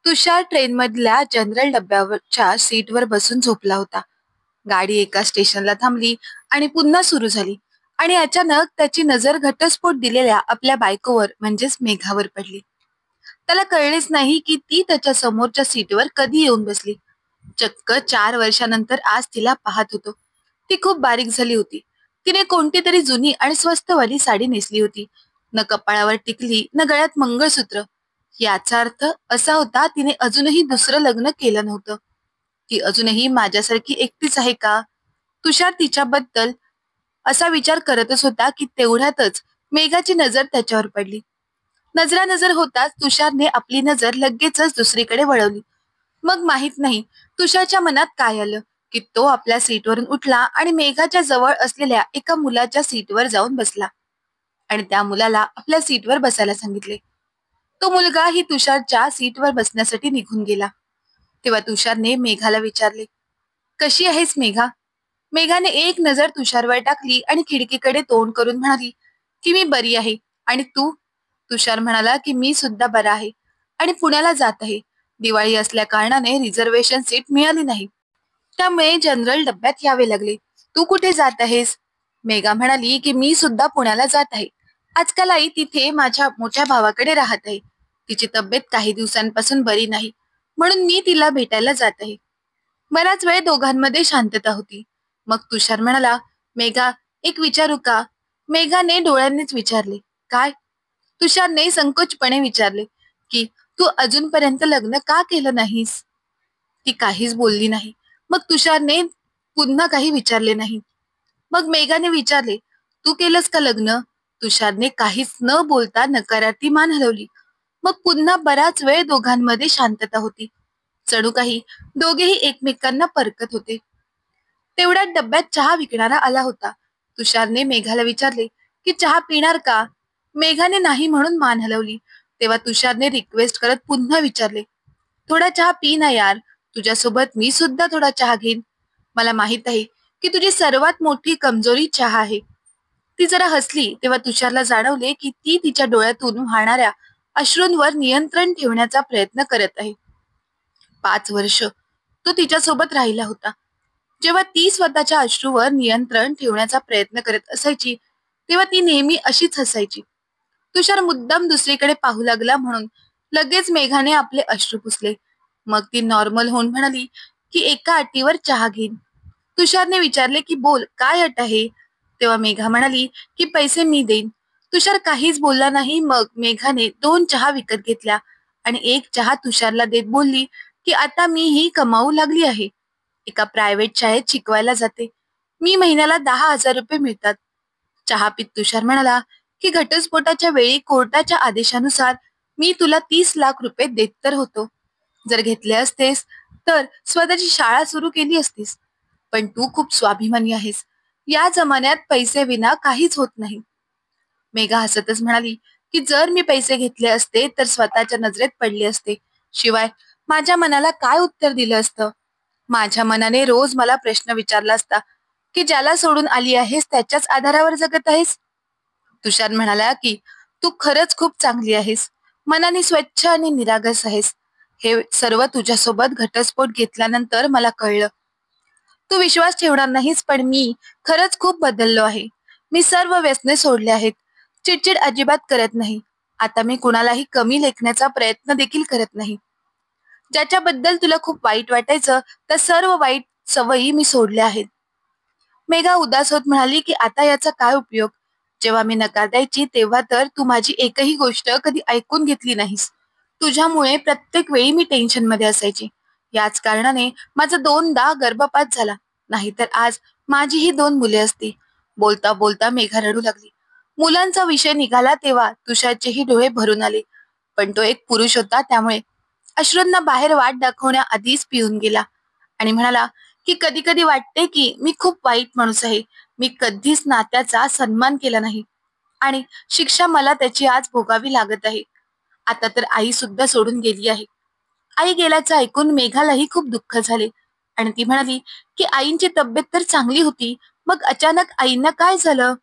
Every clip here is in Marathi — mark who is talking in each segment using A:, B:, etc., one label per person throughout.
A: तुषार ट्रेनमधल्या जनरल डब्यावरच्या सीटवर बसून झोपला होता. गाडी एका स्टेशनला थांबली आणि पुन्हा सुरू झाली. आणि अचानक त्याची नजर घटस्फोट दिलेल्या आपल्या बायकोवर म्हणजेच मेघावर पडली. त्याला कळलेच नाही की ती त्याच्या समोरच्या सीटवर कधी येऊन बसली. चक्क 4 वर्षानंतर आज तिला पाहत होतो. ती खूप बारीक झाली होती. तिने कोणती तरी जुनी आणि स्वस्तवाली साडी नेसली होती. न कपाळावर टिकली न गळ्यात मंगळसूत्र. याचा अर्थ असा होता तिने अजूनही दुसरं लग्न केलं नव्हतं. ती अजूनही माझ्यासारखी एकटीच आहे का? तुषार तिच्याबद्दल असा विचार करतच होता की तेवढ्यातच मेघाची नजर त्याच्यावर पडली. नजरानजर होताच तुषारने आपली नजर लगेचच दुसरीकडे वळवली. मग माहित नाही तुषारच्या मनात काय आलं की तो आपल्या सीटवरून उठला आणि मेघाच्या जवळ असलेल्या एका मुलाच्या सीटवर जाऊन बसला आणि त्या मुलाला आपल्या सीटवर बसायला सांगितले. तो मुलगा ही तुषारच्या सीटवर बसण्यासाठी निघून गेला. तेव्हा तुषारने मेघाला विचारले, कशी आहेस मेघा? मेघाने एक नजर तुषारवर टाकली आणि खिडकीकडे तोंड करून म्हणाली की मी बरी आहे. आणि तू? तुषार म्हणाला की मी सुद्धा बरा आहे आणि पुण्याला जात आहे. दिवाळी असल्या कारणाने रिझर्वेशन सीट मिळाली नाही, त्यामुळे जनरल डब्यात यावे लागले. तू कुठे जात आहेस? मेघा म्हणाली की मी सुद्धा पुण्याला जात आहे. आजकाल आई तिथे माझ्या मोठ्या भावाकडे राहत आहे. तिची तब्येत काही दिवसांपासून बरी नाही, म्हणून मी तिला भेटायला जात आहे. बराच वेळ दोघांमध्ये शांतता होती. मग तुषार म्हणाला, मेघा, एक विचारू का? मेघाने डोळ्यांनीच विचारले, काय? तुषारने संकोचपणे विचारले की तू अजूनपर्यंत लग्न का केलं नाहीस? ती काहीच बोलली नाही. मग तुषारने पुन्हा काही विचारले नाही. मग मेघाने विचारले, तू केलंस का लग्न? तुषारने काहीच न बोलता नकारार्थी मान हलवली. मग पुन्हा बराच वेळ दोघांमध्ये शांतता होती. जणू काही दोघेही एकमेकांना परखत होते. तेवढ्यात डब्यात चहा विकणारा आला होता. तुषारने मेघाला विचारले की चहा पिणार का? मेघाने नाही म्हणून मान हलवली. तेव्हा तुषारने रिक्वेस्ट करत पुन्हा विचारले, थोडा चहा पी ना यार. तुझ्यासोबत मी सुद्धा थोडा चहा घेईन. मला माहित आहे की तुझी सर्वात मोठी कमजोरी चहा आहे. ती जरा हसली तेव्हा तुषारला जाणवले की ती तिच्या डोळ्यातून वाहणाऱ्या अश्रूंवर नियंत्रण ठेवण्याचा प्रयत्न करत आहे. 5 वर्ष तो तिच्यासोबत राहिला होता. जेव्हा ती स्वतःच्या अश्रूवर नियंत्रण ठेवण्याचा प्रयत्न करत असायची तेव्हा ती नेहमी अशीच हसायची. तुषार मुद्दाम दुसरीकडे पाहू लागला म्हणून लगेच मेघाने आपले अश्रू पुसले. मग ती नॉर्मल होऊन म्हणाली की एका अटीवर चहा घेईन. तुषारने विचारले की बोल, काय अट आहे? तेव्हा मेघा म्हणाली की पैसे मी देईन. तुषार काहीच बोलला नाही. मग मेघाने 2 चहा विकत घेतल्या आणि एक चहा तुषारला देत बोलली की आता मी ही कमावू लागली आहे. एका प्रायव्हेट शाळेत शिकवायला जाते. मी महिन्याला 10,000 रुपये मिळतात. चहा पित तुषार म्हणाला की घटस्फोटाच्या वेळी कोर्टाच्या आदेशानुसार मी तुला 30 लाख रुपये देत तर होतो. जर घेतले असतेस तर स्वतःची शाळा सुरू केली असतीस. पण तू खूप स्वाभिमानी आहेस. या जमान्यात पैसे विना काहीच होत नाही. मेघा हसतच म्हणाली की जर मी पैसे घेतले असते तर स्वतःच्या नजरेत पडले असते. शिवाय माझ्या मनाला काय उत्तर दिलं असतं? माझ्या मनाने रोज मला प्रश्न विचारला असता की ज्याला सोडून आली आहेस त्याच्याच आधारावर जगत आहेस. तुषार म्हणाला की तू खरंच खूप चांगली आहेस. मनाने स्वच्छ आणि निरागस आहेस. हे सर्व तुझ्यासोबत घटस्फोट घेतल्यानंतर मला कळलं. तू विश्वास ठेवणार नाहीस पण मी खरंच खूप बदललो आहे. मी सर्व व्यसने सोडले आहेत. चिडचिड अजिबात करत नाही. आता मी कुणालाही कमी लेखण्याचा प्रयत्न देखील करत नाही. ज्याच्याबद्दल तुला खूप वाईट वाटायचं त्या सर्व वाईट सवयी मी सोडल्या आहेत. मेघा उदास होत म्हणाली की आता याचा काय उपयोग? जेव्हा मी नकार द्यायची तेव्हा तर तू माझी एकही गोष्ट कधी ऐकून घेतली नाहीस. तुझ्यामुळे प्रत्येक वेळी मी टेन्शन मध्ये असायची. याच कारणाने माझा 2दा गर्भपात झाला. नाहीतर आज माझीही 2 मुले असती. बोलता बोलता मेघा रडू लागली. मुलांचा विषय निघाला तेव्हा तुषारचेही डोळे भरून आले. पण तो एक पुरुष होता त्यामुळे अश्रूंना बाहेर वाट दाखवण्याआधीच पिऊन गेला आणि म्हणाला की कधी कधी वाटते की मी खूप वाईट माणूस आहे. मी कधीच नात्याचा सन्मान केला नाही आणि शिक्षा मला त्याची आज भोगावी लागत आहे. आता तर आई सुद्धा सोडून गेली आहे. आई गेल्याचं ऐकून मेघालाही खूप दुःख झाले आणि ती म्हणाली की आईंची तब्येत तर चांगली होती, मग अचानक आईंना काय झालं?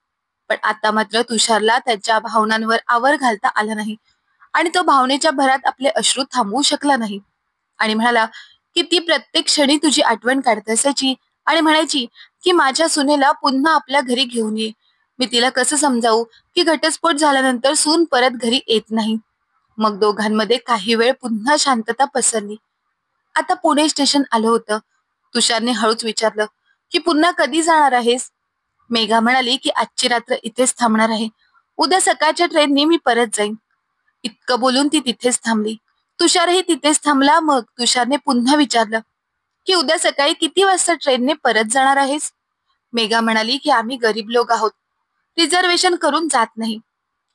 A: पण आता मात्र तुषारला त्याच्या भावनांवर आवर घालता आला नाही आणि तो भावनेच्या भरात आपले अश्रू थांबवू शकला नाही आणि म्हणाला की ती प्रत्येक क्षणी तुझी आठवण काढत असायची आणि म्हणायची की माझ्या सुनेला पुन्हा आपल्या घरी घेऊन ये. मी तिला कसं समजावू की घटस्फोट झाल्यानंतर सून परत घरी येत नाही. मग दोघांमध्ये काही वेळ पुन्हा शांतता पसरली. आता पुणे स्टेशन आलं होतं. तुषारने हळूच विचारलं की पुन्हा कधी जाणार आहेस? मेघा म्हणाली की आजची रात्र इथेच थांबणार आहे. उद्या सकाळच्या ट्रेनने मी परत जाईन. इतकं बोलून ती तिथेच थांबली. तुषारही तिथेच थांबला. मग तुषारने पुन्हा विचारलं की उद्या सकाळी किती वाजता ट्रेनने परत जाणार आहेस? मेघा म्हणाली की आम्ही गरीब लोक आहोत. रिझर्वेशन करून जात नाही.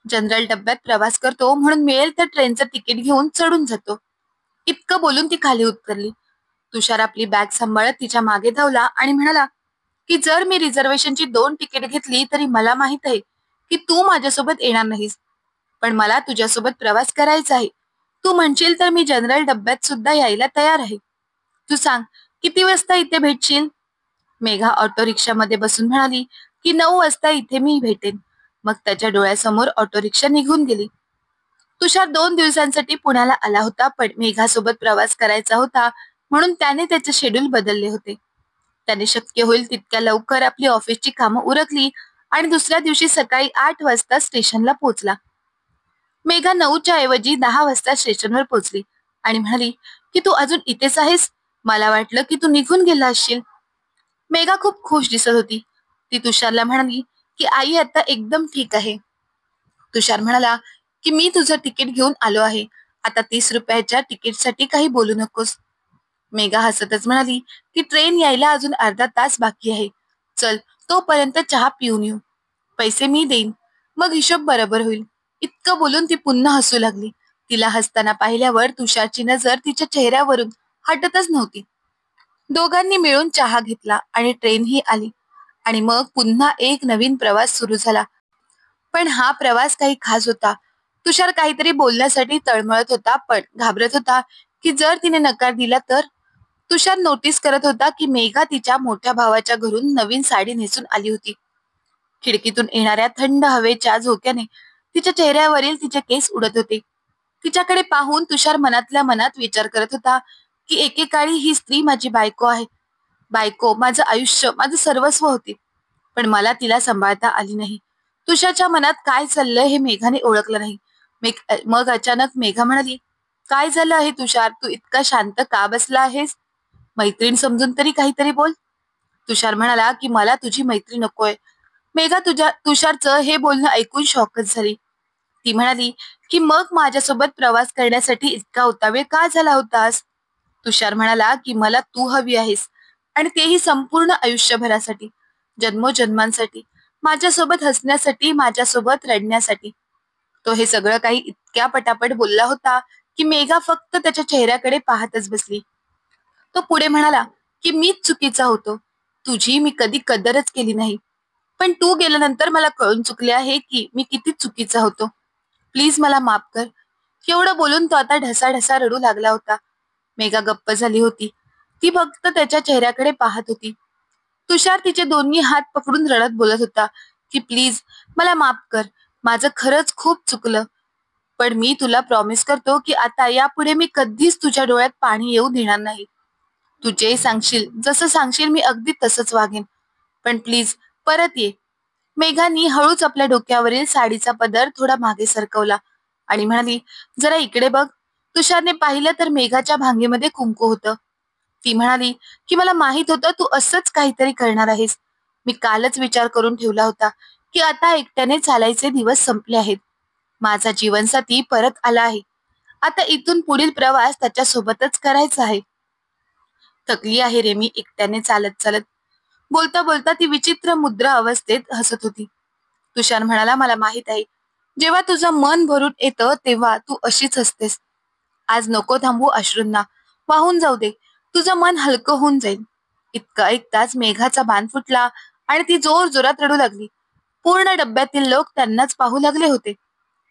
A: जनरल डब्यात प्रवास करतो म्हणून मिळेल तर ट्रेनचं तिकीट घेऊन चढून जातो. इतकं बोलून ती खाली उतरली. तुषार आपली बॅग सांभाळत तिच्या मागे धावला आणि म्हणाला की जर मी रिझर्वेशनची 2 तिकीट घेतली तरी मला माहित आहे की तू माझ्यासोबत येणार नाहीस. पण मला तुझ्यासोबत प्रवास करायचा आहे. तू म्हणशील तर मी जनरल डब्यात सुद्धा यायला तयार आहे. तू सांग किती वाजता इथे भेटशील? मेघा ऑटो रिक्षामध्ये बसून म्हणाली की 9 वाजता इथे मी भेटेन. मग त्याच्या डोळ्यासमोर ऑटो रिक्षा निघून गेली. तुषार 2 दिवसांसाठी पुण्याला आला होता पण मेघासोबत प्रवास करायचा होता म्हणून त्याने त्याचे शेड्यूल बदलले होते. त्याने शक्य होईल तितक्या लवकर आपली ऑफिसची कामं उरकली आणि दुसऱ्या दिवशी सकाळी 8 वाजता स्टेशनला पोहोचला. मेघा 9च्या ऐवजी 10 वाजता स्टेशनवर पोहोचली आणि म्हणाली की तू अजून इथेच आहेस? मला वाटलं की तू निघून गेला असशील. मेघा खूप खुश दिसत होती. ती तुषारला म्हणाली की आई आता एकदम ठीक आहे. तुषार म्हणाला की मी तुझं तिकीट घेऊन आलो आहे. आता 30 रुपयाच्या तिकीटसाठी काही बोलू नकोस. मेघा हसतच म्हणाली की ट्रेन यायला अजून अर्धा तास बाकी आहे. चल तोपर्यंत चहा पिऊन येऊ. पैसे मी देईन. मग हिशोब बरोबर होईल. इतकं बोलून ती पुन्हा हसू लागली. तिला हसताना पाहिल्यावर तुषारची नजर तिच्या चेहऱ्यावरून हटतच नव्हती. दोघांनी मिळून चहा घेतला आणि ट्रेनही आली आणि मग पुन्हा एक नवीन प्रवास सुरू झाला. पण हा प्रवास काही खास होता. तुषार काहीतरी बोलण्यासाठी तळमळत होता पण घाबरत होता की जर तिने नकार दिला तर. तुषार नोटीस करत होता की मेघा तिच्या मोठ्या भावाच्या घरून नवीन साडी नेसून आली होती. खिडकीतून येणाऱ्या थंड हवेच्या झोक्याने तिच्या चेहऱ्यावरील तिचे केस उडत होते. तिच्याकडे पाहून तुषार मनातल्या मनात विचार करत होता की एकेकाळी ही स्त्री माझी बायको आहे. बायको माझं आयुष्य, माझं सर्वस्व होती. पण मला तिला सांभाळता आली नाही. तुषारच्या मनात काय चाललंय हे मेघाने ओळखलं नाही. मग अचानक मेघा म्हणाली, काय झालं आहे तुषार? तू इतका शांत का बसला आहेस? मैत्रीण समजून तरी काहीतरी बोल. तुषार म्हणाला की मला तुझी मैत्री नकोय. मेघा तुषारचं हे बोलणं ऐकून शॉकच झाली. ती म्हणाली की मग माझ्यासोबत प्रवास करण्यासाठी इतका उतावीळ का झाला होतास? तुषार म्हणाला की मला तू हवी आहेस आणि तेही संपूर्ण आयुष्यभरासाठी, जन्मोजन्मांसाठी, माझ्यासोबत हसण्यासाठी, माझ्यासोबत रडण्यासाठी. तो हे सगळं काही इतक्या पटापट बोलला होता की मेघा फक्त त्याच्या चेहऱ्याकडे पाहतच बसली. तो पुढे म्हणाला की मीच चुकीचा होतो. तुझी मी कधी कदरच केली नाही. पण तू गेल्यानंतर मला कळून चुकले आहे की मी किती चुकीचा होतो. प्लीज मला माफ कर. एवढं बोलून तो आता ढसाढसा रडू लागला होता. मेघा गप्प झाली होती. ती फक्त त्याच्या चेहऱ्याकडे पाहत होती. तुषार तिचे दोन्ही हात पकडून रडत बोलत होता की प्लीज मला माफ कर. माझं खरंच खूप चुकलं. पण मी तुला प्रॉमिस करतो की आता यापुढे मी कधीच तुझ्या डोळ्यात पाणी येऊ देणार नाही. तू जे सांगशील, जसं सांगशील मी अगदी तसंच वागेन. पण प्लीज परत ये. मेघानी हळूच आपल्या डोक्यावरील साडीचा पदर थोडा मागे सरकवला आणि म्हणाली, जरा इकडे बघ. तुषारने पाहिलं तर मेघाच्या भांगेमध्ये कुंकू होतं. ती म्हणाली की मला माहित होतं तू असंच काहीतरी करणार आहेस. मी कालच विचार करून ठेवला होता की आता एकट्याने चालायचे दिवस संपले आहेत. माझा जीवनसाथी परत आला आहे. आता इथून पुढील प्रवास त्याच्या सोबतच करायचा आहे. थकली आहे रे मी एकट्याने चालत चालत. बोलता बोलता ती विचित्र मुद्रा अवस्थेत हसत होती. तुषार म्हणाला, मला माहित आहे. जेव्हा तुझं मन भरून येतं तेव्हा तू अशीच हसतेस. आज नको थांबू अश्रूंना. वाहून जाऊ दे. तुझं मन हलकं होऊन जाईल. इतकं ऐकताच मेघाचा बाण फुटला आणि ती जोर जोरात रडू लागली. पूर्ण डब्यातील लोक त्यांनाच पाहू लागले होते.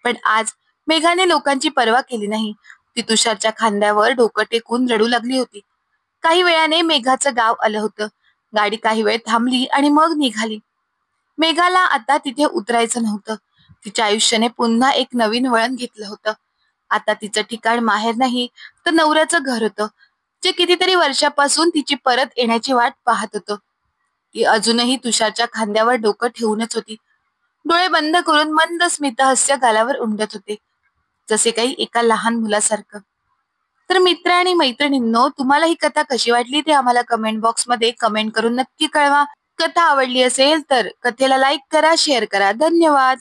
A: पण आज मेघाने लोकांची पर्वा केली नाही. ती तुषारच्या खांद्यावर डोकं टेकून रडू लागली होती. काही वेळाने मेघाचं गाव आलं होतं. गाडी काही वेळ थांबली आणि मग निघाली. मेघाला आता तिथे उतरायचं नव्हतं. तिच्या आयुष्याने पुन्हा एक नवीन वळण घेतलं होतं. आता तिचं ठिकाण माहेर नाही तर नवऱ्याचं घर होतं, जे कितीतरी वर्षापासून तिची परत येण्याची वाट पाहत होतं. ती अजूनही तुषारच्या खांद्यावर डोकं ठेवूनच होती. डोळे बंद करून मंद स्मितहास्य गालावर उमटत होते, जसे काही एका लहान मुलासारखं. तर मित्र आणि मैत्रिणींनो, तुम्हाला ही कथा कशी वाटली ते आम्हाला कमेंट बॉक्समध्ये कमेंट करून नक्की कळवा. कथा आवडली असेल तर कथेला लाईक करा, शेअर करा. धन्यवाद.